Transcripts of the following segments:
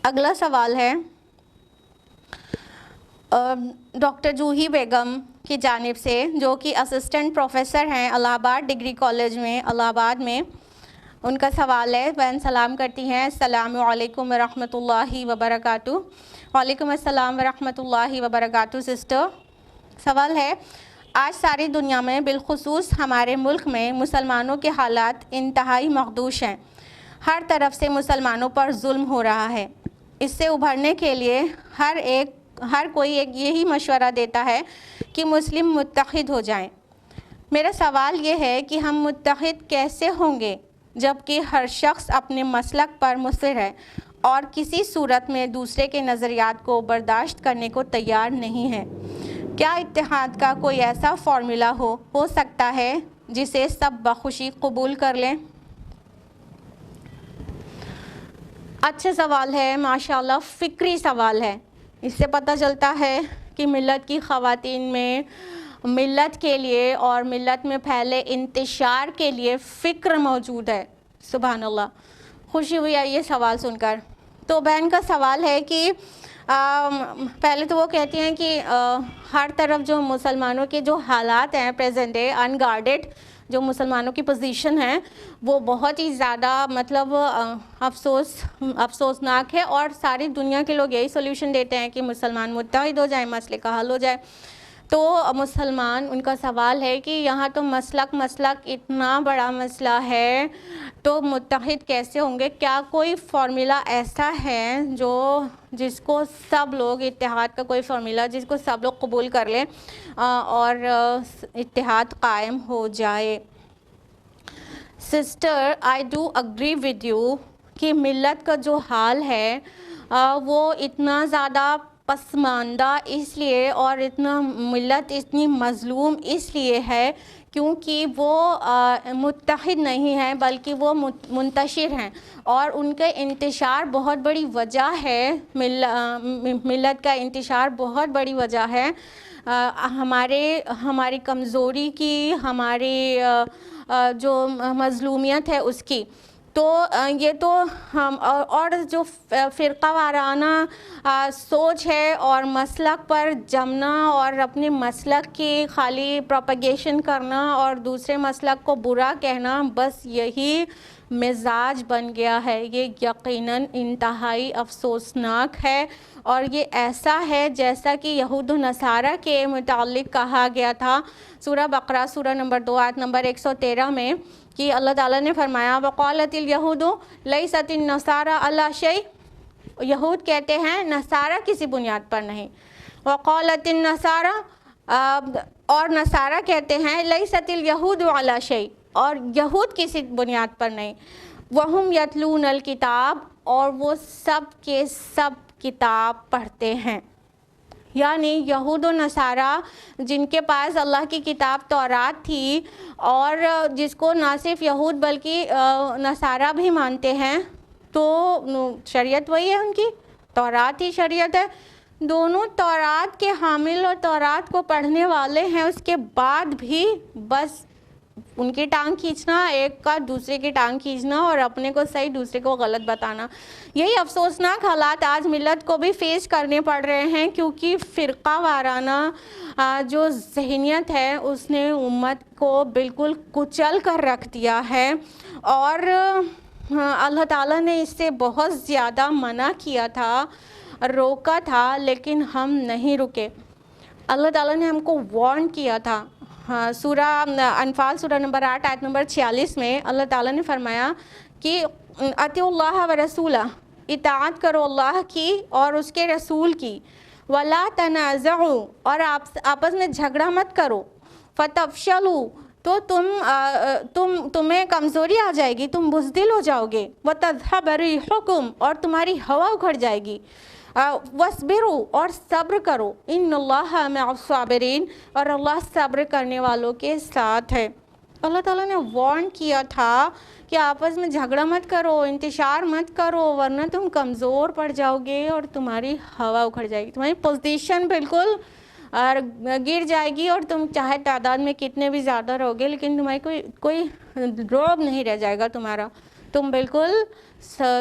اگلا سوال ہے ڈاکٹر جوہی بیگم کی جانب سے، جو کہ اسسٹنٹ پروفیسر ہیں الہ آباد ڈگری کالج میں الہ آباد میں۔ ان کا سوال ہے، بہن سلام کرتی ہیں، السلام علیکم ورحمۃ اللہ وبرکاتہ۔ وعلیکم السلام ورحمۃ اللہ وبرکاتہ سسٹر۔ سوال ہے، آج ساری دنیا میں بالخصوص ہمارے ملک میں مسلمانوں کے حالات انتہائی مخدوش ہیں۔ ہر طرف سے مسلمانوں پر ظلم ہو رہا ہے۔ اس سے ابھرنے کے لیے ہر کوئی ایک یہی مشورہ دیتا ہے کہ مسلم متحد ہو جائیں۔ میرا سوال یہ ہے کہ ہم متحد کیسے ہوں گے جبکہ ہر شخص اپنے مسلک پر مصر ہے اور کسی صورت میں دوسرے کے نظریات کو برداشت کرنے کو تیار نہیں ہے؟ کیا اتحاد کا کوئی ایسا فارمولا ہو سکتا ہے جسے سب بخوشی قبول کر لیں؟ اچھا سوال ہے، ماشاءاللہ فکری سوال ہے۔ اس سے پتہ چلتا ہے کہ ملت کی خواتین میں ملت کے لیے اور ملت میں پھیلے انتشار کے لیے فکر موجود ہے۔ سبحان اللہ، خوشی ہوئی ہے یہ سوال سن کر۔ تو بہن کا سوال ہے کہ پہلے تو وہ کہتی ہیں کہ ہر طرف جو مسلمانوں کے جو حالات ہیں پریزنٹ ڈے ان گارڈڈ، جو مسلمانوں کی پوزیشن ہے وہ بہت ہی زیادہ مطلب افسوسناک ہے، اور ساری دنیا کے لوگ یہی سولوشن دیتے ہیں کہ مسلمان متحد ہو جائیں، مسئلے کا حل ہو جائے۔ تو مسلمان، ان کا سوال ہے کہ یہاں تو مسلک اتنا بڑا مسئلہ ہے، تو متحد کیسے ہوں گے؟ کیا کوئی فارمولا ایسا ہے جس کو سب لوگ، اتحاد کا کوئی فارمولا جس کو سب لوگ قبول کر لیں اور اتحاد قائم ہو جائے؟ Sister, I do agree with you کہ ملت کا جو حال ہے وہ اتنا زیادہ پسماندہ اس لیے اور ملت اتنی مظلوم اس لیے ہے کیونکہ وہ متحد نہیں ہیں بلکہ وہ منتشر ہیں، اور ان کے انتشار بہت بڑی وجہ ہے، ملت کا انتشار بہت بڑی وجہ ہے ہماری کمزوری کی، ہماری جو مظلومیت ہے اس کی۔ تو یہ تو ہم اور جو فرقہ وارانہ سوچ ہے اور مسلک پر جمنا اور اپنے مسلک کی خالی پروپیگیشن کرنا اور دوسرے مسلک کو برا کہنا، بس یہی مزاج بن گیا ہے۔ یہ یقیناً انتہائی افسوسناک ہے، اور یہ ایسا ہے جیسا کہ یہود و نصارہ کے متعلق کہا گیا تھا سورہ بقرہ سورہ نمبر 2 آیت نمبر 113 میں، کہ اللہ تعالیٰ نے فرمایا وَقَالَتِ الْيَهُودُ لَيْسَتِ النَّصَارَىٰ عَلَىٰ شَيْءٍ، یہود کہتے ہیں نصارہ کسی بنیاد پر نہیں، وَقَالَتِ النَّصَارَىٰ اور نصارہ کہتے ہیں لَيْسَتِ الْيَهُودُ عَلَىٰ شَيْءٍ، اور یہود کسی بنیاد پر نہیں، وَهُمْ يَتْلُونَ الْكِتَابَ، اور وہ سب کے سب کتاب پڑھتے ہیں۔ یعنی یہود و نصارہ جن کے پاس اللہ کی کتاب تورات تھی، اور جس کو نہ صرف یہود بلکہ نصارہ بھی مانتے ہیں، تو شریعت وہی ہے، ان کی تورات ہی شریعت ہے، دونوں تورات کے حامل اور تورات کو پڑھنے والے ہیں، اس کے بعد بھی بس ان کی ٹانگ کھینچنا، ایک کا دوسرے کی ٹانگ کھینچنا اور اپنے کو صحیح دوسرے کو غلط بتانا۔ یہی افسوسناک حالات آج ملت کو بھی فیس کرنے پڑ رہے ہیں، کیونکہ فرقہ وارانہ جو ذہنیت ہے اس نے امت کو بالکل کچل کر رکھ دیا ہے، اور اللہ تعالیٰ نے اس سے بہت زیادہ منع کیا تھا، روکا تھا، لیکن ہم نہیں رکے۔ اللہ تعالیٰ نے ہم کو وارن کیا تھا۔ سورہ انفال سورہ نمبر 8 آیت نمبر 46 میں اللہ تعالیٰ نے فرمایا کہ اطیعوا اللہ و رسولہ، اطاعت کرو اللہ کی اور اس کے رسول کی، ولا تنازعوا، اور آپس میں جھگڑا مت کرو، فتفشلوا، تو تمہیں کمزوری آ جائے گی، تم بزدل ہو جاؤ گے، وتذھب ریحکم، اور تمہاری ہوا اکھڑ جائے گی، وَاصْبِرُوا، اور صبر کرو، ان اللہ مع الصابرین، اور اللہ صبر کرنے والوں کے ساتھ ہے۔ اللہ تعالیٰ نے وارن کیا تھا کہ آپس میں جھگڑا مت کرو، انتشار مت کرو، ورنہ تم کمزور پڑ جاؤ گے اور تمہاری ہوا اکھڑ جائے گی، تمہاری پوزیشن بالکل گر جائے گی، اور تم چاہے تعداد میں کتنے بھی زیادہ رہو گے لیکن تمہاری کوئی روب نہیں رہ جائے گا تمہارا۔ تم بالکل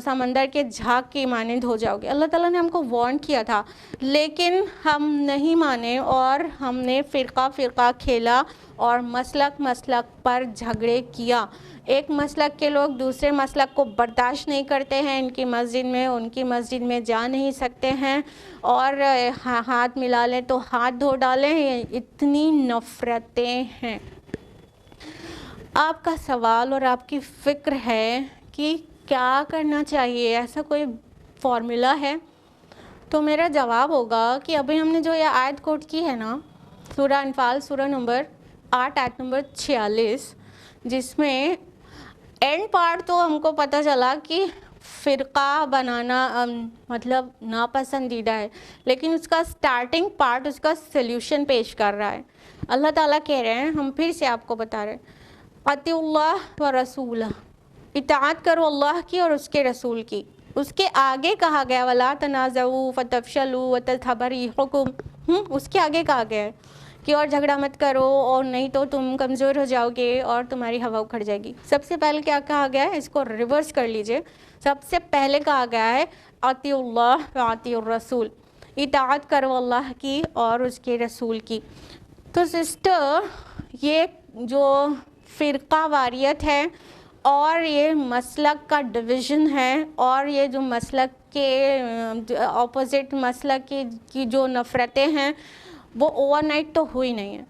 سمندر کے جھاگ کی مانند ہو جاؤ گے۔ اللہ تعالیٰ نے ہم کو وارن کیا تھا، لیکن ہم نہیں مانے اور ہم نے فرقہ فرقہ کھیلا اور مسلک مسلک پر جھگڑے کیا۔ ایک مسلک کے لوگ دوسرے مسلک کو برداشت نہیں کرتے ہیں، ان کی مسجد میں جا نہیں سکتے ہیں، اور ہاتھ ملا لیں تو ہاتھ دھو ڈالیں، اتنی نفرتیں ہیں۔ آپ کا سوال اور آپ کی فکر ہے کہ کیا کرنا چاہیے، ایسا کوئی فارمولا ہے؟ تو میرا جواب ہوگا کہ ابھی ہم نے جو یہ آیت کوٹ کی ہے نا، سورہ انفال سورہ نمبر 8 آیت نمبر 46، جس میں اینڈ پارٹ تو ہم کو پتہ چلا کہ فرقہ بنانا مطلب ناپسندیدہ ہے، لیکن اس کا سٹارٹنگ پارٹ اس کا سلیوشن پیش کر رہا ہے۔ اللہ تعالیٰ کہہ رہے ہیں، ہم پھر سے آپ کو بتا رہے ہیں، اطیعوا اللہ و رسولہ، اطاعت کرو اللہ کی اور اس کے رسول کی۔ اس کے آگے کہا گیا وَلَا تَنَازَعُوا فَتَفْشَلُوا وَتَذْهَبَ رِيحُكُمْ، اس کے آگے کہا گیا ہے کہ اور جھگڑا مت کرو اور نہیں تو تم کمزور ہو جاؤ گے اور تمہاری ہوا اکھڑ جائے گی۔ سب سے پہلے کیا کہا گیا ہے، اس کو ریورس کر لیجئے۔ سب سے پہلے کہا گیا ہے اطیعوا اللہ و اطیعوا الرسول، اطاعت کرو اللہ کی اور اس کے رسول کی۔ تو سسٹر، یہ جو فرقہ واریت ہے اور یہ مسلک کا ڈویژن ہے اور یہ جو مسلک کے اپوزٹ مسلک کی جو نفرتیں ہیں وہ اوور نائٹ تو ہوئی نہیں ہیں۔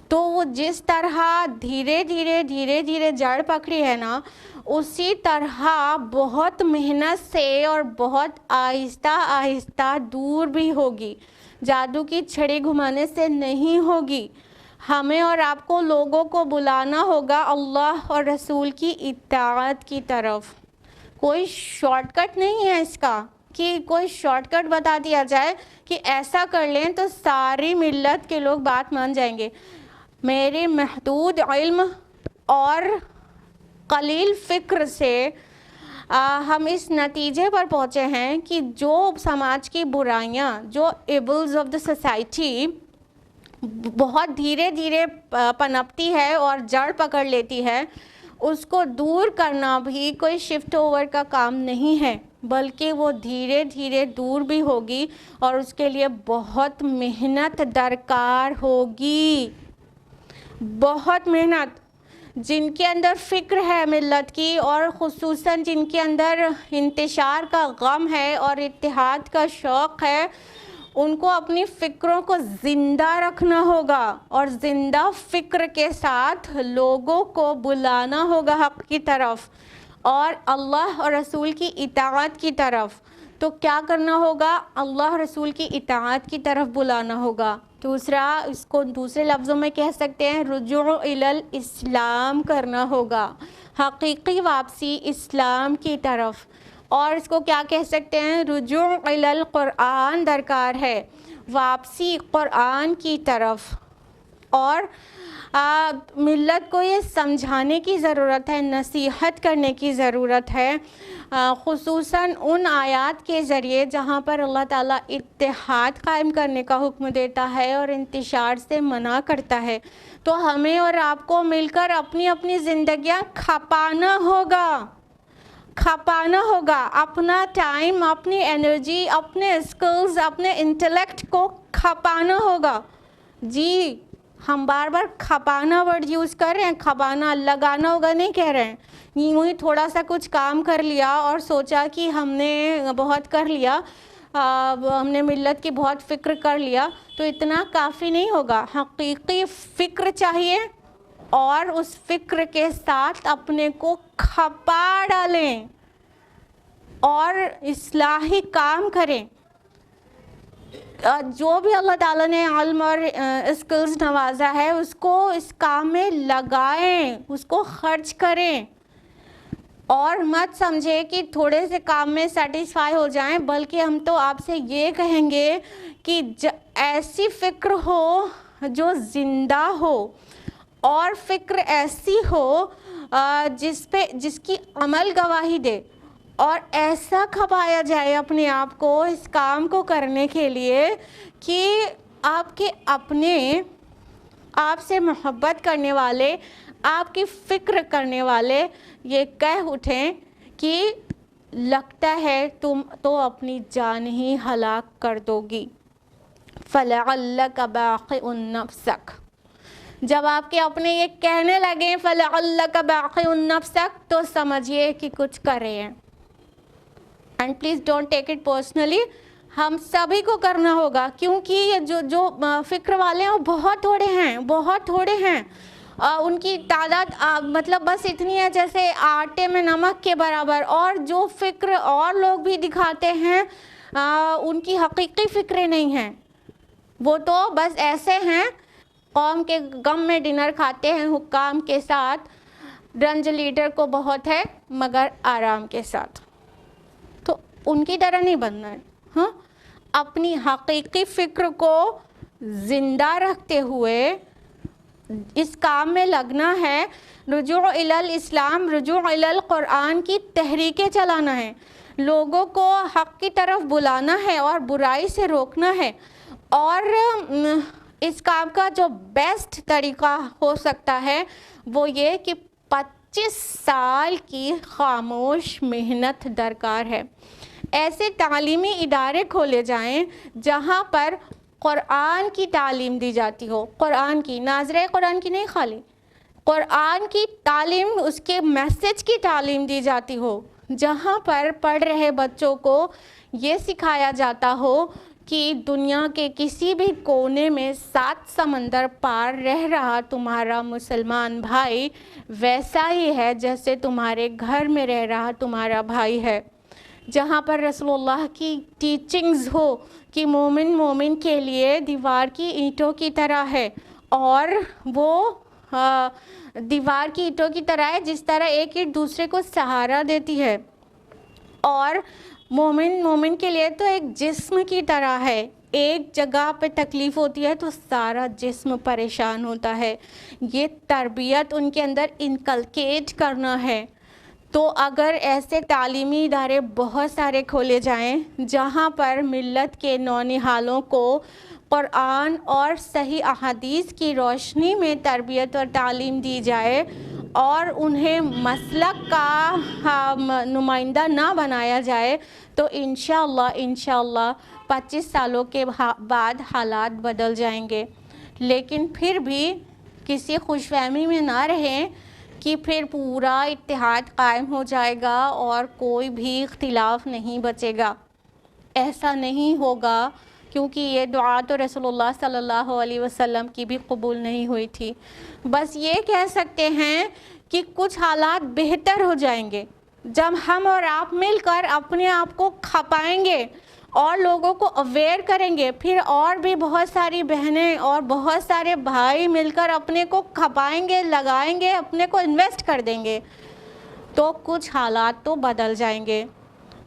تو وہ جس طرح دھیرے دھیرے جڑ پکڑی ہے نا، اسی طرح بہت محنت سے اور بہت آہستہ آہستہ دور بھی ہوگی، جادو کی چھڑی گھمانے سے نہیں ہوگی۔ ہمیں اور آپ کو لوگوں کو بلانا ہوگا اللہ اور رسول کی اطاعت کی طرف۔ کوئی شارٹ کٹ نہیں ہے اس کا کہ کوئی شارٹ کٹ بتا دیا جائے کہ ایسا کر لیں تو ساری ملت کے لوگ بات مان جائیں گے۔ میرے محدود علم اور قلیل فکر سے ہم اس نتیجے پر پہنچے ہیں کہ جو سماج کی برائیاں، جو ایبلز آف دا سوسائٹی بہت دھیرے پنپتی ہے اور جڑ پکڑ لیتی ہے، اس کو دور کرنا بھی کوئی شفٹ اوور کا کام نہیں ہے، بلکہ وہ دھیرے دور بھی ہوگی اور اس کے لیے بہت محنت درکار ہوگی، بہت محنت۔ جن کے اندر فکر ہے ملت کی اور خصوصاً جن کے اندر انتشار کا غم ہے اور اتحاد کا شوق ہے، ان کو اپنی فکروں کو زندہ رکھنا ہوگا اور زندہ فکر کے ساتھ لوگوں کو بلانا ہوگا حق کی طرف اور اللہ اور رسول کی اطاعت کی طرف۔ تو کیا کرنا ہوگا؟ اللہ رسول کی اطاعت کی طرف بلانا ہوگا۔ دوسرا، اس کو دوسرے لفظوں میں کہہ سکتے ہیں، رجوع الی الاسلام کرنا ہوگا، حقیقی واپسی اسلام کی طرف۔ اور اس کو کیا کہہ سکتے ہیں؟ رجوع الی القرآن درکار ہے، واپسی قرآن کی طرف۔ اور ملت کو یہ سمجھانے کی ضرورت ہے، نصیحت کرنے کی ضرورت ہے، خصوصاً ان آیات کے ذریعے جہاں پر اللہ تعالیٰ اتحاد قائم کرنے کا حکم دیتا ہے اور انتشار سے منع کرتا ہے۔ تو ہمیں اور آپ کو مل کر اپنی اپنی زندگیاں کھپانا ہوگا، اپنا ٹائم، اپنی انرجی، اپنے اسکلز، اپنے انٹلیکٹ کو کھپانا ہوگا۔ جی، ہم بار بار کھپانا ورڈ یوز کر رہے ہیں، کھپانا، لگانا ہوگا نہیں کہہ رہے ہیں۔ یوں ہی تھوڑا سا کچھ کام کر لیا اور سوچا کہ ہم نے بہت کر لیا، ہم نے ملت کی بہت فکر کر لیا، تو اتنا کافی نہیں ہوگا۔ حقیقی فکر چاہیے اور اس فکر کے ساتھ اپنے کو کھپا ڈالیں اور اصلاحی کام کریں۔ جو بھی اللہ تعالیٰ نے علم اور اسکلز نوازا ہے اس کو اس کام میں لگائیں، اس کو خرچ کریں، اور مت سمجھے کہ تھوڑے سے کام میں سیٹسفائی ہو جائیں، بلکہ ہم تو آپ سے یہ کہیں گے کہ ایسی فکر ہو جو زندہ ہو، اور فکر ایسی ہو جس کی عمل گواہی دے، اور ایسا کھپایا جائے اپنے آپ کو اس کام کو کرنے کے لیے کہ آپ کے اپنے، آپ سے محبت کرنے والے، آپ کی فکر کرنے والے یہ کہہ اٹھیں کہ لگتا ہے تم تو اپنی جان ہی ہلاک کر دو گی. فَلَعَلَّكَ بَاخِعٌ نَفْسَكَ، جب آپ کے اپنے یہ کہنے لگیں فَلَعَلَّكَ بَاخِعٌ نَفْسَكَ تو سمجھیے کہ کچھ کر رہے ہیں. And please don't take it personally, ہم سبھی کو کرنا ہوگا، کیونکہ یہ جو فکر والے ہیں وہ بہت تھوڑے ہیں. ان کی تعداد مطلب بس اتنی ہے جیسے آٹے میں نمک کے برابر، اور جو فکر اور لوگ بھی دکھاتے ہیں ان کی حقیقی فکریں نہیں ہیں. وہ تو بس ایسے ہیں، قوم کے غم میں ڈنر کھاتے ہیں حکام کے ساتھ، رنج لیڈر کو بہت ہے مگر آرام کے ساتھ. تو ان کی طرح نہیں بننا ہے. ہاں، اپنی حقیقی فکر کو زندہ رکھتے ہوئے اس کام میں لگنا ہے. رجوع الی الاسلام، رجوع الی القرآن کی تحریکیں چلانا ہے، لوگوں کو حق کی طرف بلانا ہے اور برائی سے روکنا ہے. اور اس کام کا جو بیسٹ طریقہ ہو سکتا ہے وہ یہ کہ 25 سال کی خاموش محنت درکار ہے. ایسے تعلیمی ادارے کھولے جائیں جہاں پر قرآن کی تعلیم دی جاتی ہو، قرآن کی، ناظرہ قرآن کی نہیں، خالی قرآن کی تعلیم، اس کے میسج کی تعلیم دی جاتی ہو، جہاں پر پڑھ رہے بچوں کو یہ سکھایا جاتا ہو کہ دنیا کے کسی بھی کونے میں 7 سمندر پار رہ رہا تمہارا مسلمان بھائی ویسا ہی ہے جیسے تمہارے گھر میں رہ رہا تمہارا بھائی ہے. جہاں پر رسول اللہ کی ٹیچنگز ہو کہ مومن کے لیے دیوار کی اینٹوں کی طرح ہے، اور وہ دیوار کی اینٹوں کی طرح ہے جس طرح ایک اینٹ دوسرے کو سہارا دیتی ہے، اور مومن کے لیے تو ایک جسم کی طرح ہے. ایک جگہ پہ تکلیف ہوتی ہے تو سارا جسم پریشان ہوتا ہے. یہ تربیت ان کے اندر انکلکیٹ کرنا ہے. تو اگر ایسے تعلیمی ادارے بہت سارے کھولے جائیں جہاں پر ملت کے نونہالوں کو قرآن اور صحیح احادیث کی روشنی میں تربیت اور تعلیم دی جائے اور انہیں مسلک کا نمائندہ نہ بنایا جائے، تو انشاءاللہ 25 سالوں کے بعد حالات بدل جائیں گے. لیکن پھر بھی کسی خوش فہمی میں نہ رہیں کہ پھر پورا اتحاد قائم ہو جائے گا اور کوئی بھی اختلاف نہیں بچے گا. ایسا نہیں ہوگا، کیونکہ یہ دعا تو رسول اللہ صلی اللہ علیہ وسلم کی بھی قبول نہیں ہوئی تھی. بس یہ کہہ سکتے ہیں کہ کچھ حالات بہتر ہو جائیں گے جب ہم اور آپ مل کر اپنے آپ کو کھپائیں گے اور لوگوں کو اویئر کریں گے. پھر اور بھی بہت ساری بہنیں اور بہت سارے بھائی مل کر اپنے کو کھپائیں گے، لگائیں گے، اپنے کو انویسٹ کر دیں گے، تو کچھ حالات تو بدل جائیں گے.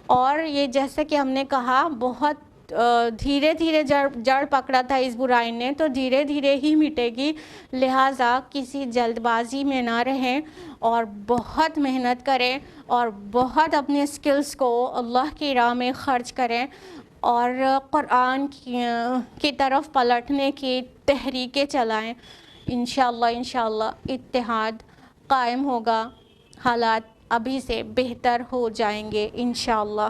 اور یہ جیسے کہ ہم نے کہا بہت دھیرے دھیرے جڑ پکڑا تھا اس برائی نے، تو دھیرے دھیرے ہی مٹے گی. لہٰذا کسی جلد بازی میں نہ رہیں اور بہت محنت کریں اور بہت اپنے سکلز کو اللہ کی راہ میں خرچ کریں اور قرآن کی طرف پلٹنے کی تحریکیں چلائیں. انشاءاللہ اتحاد قائم ہوگا، حالات ابھی سے بہتر ہو جائیں گے انشاءاللہ.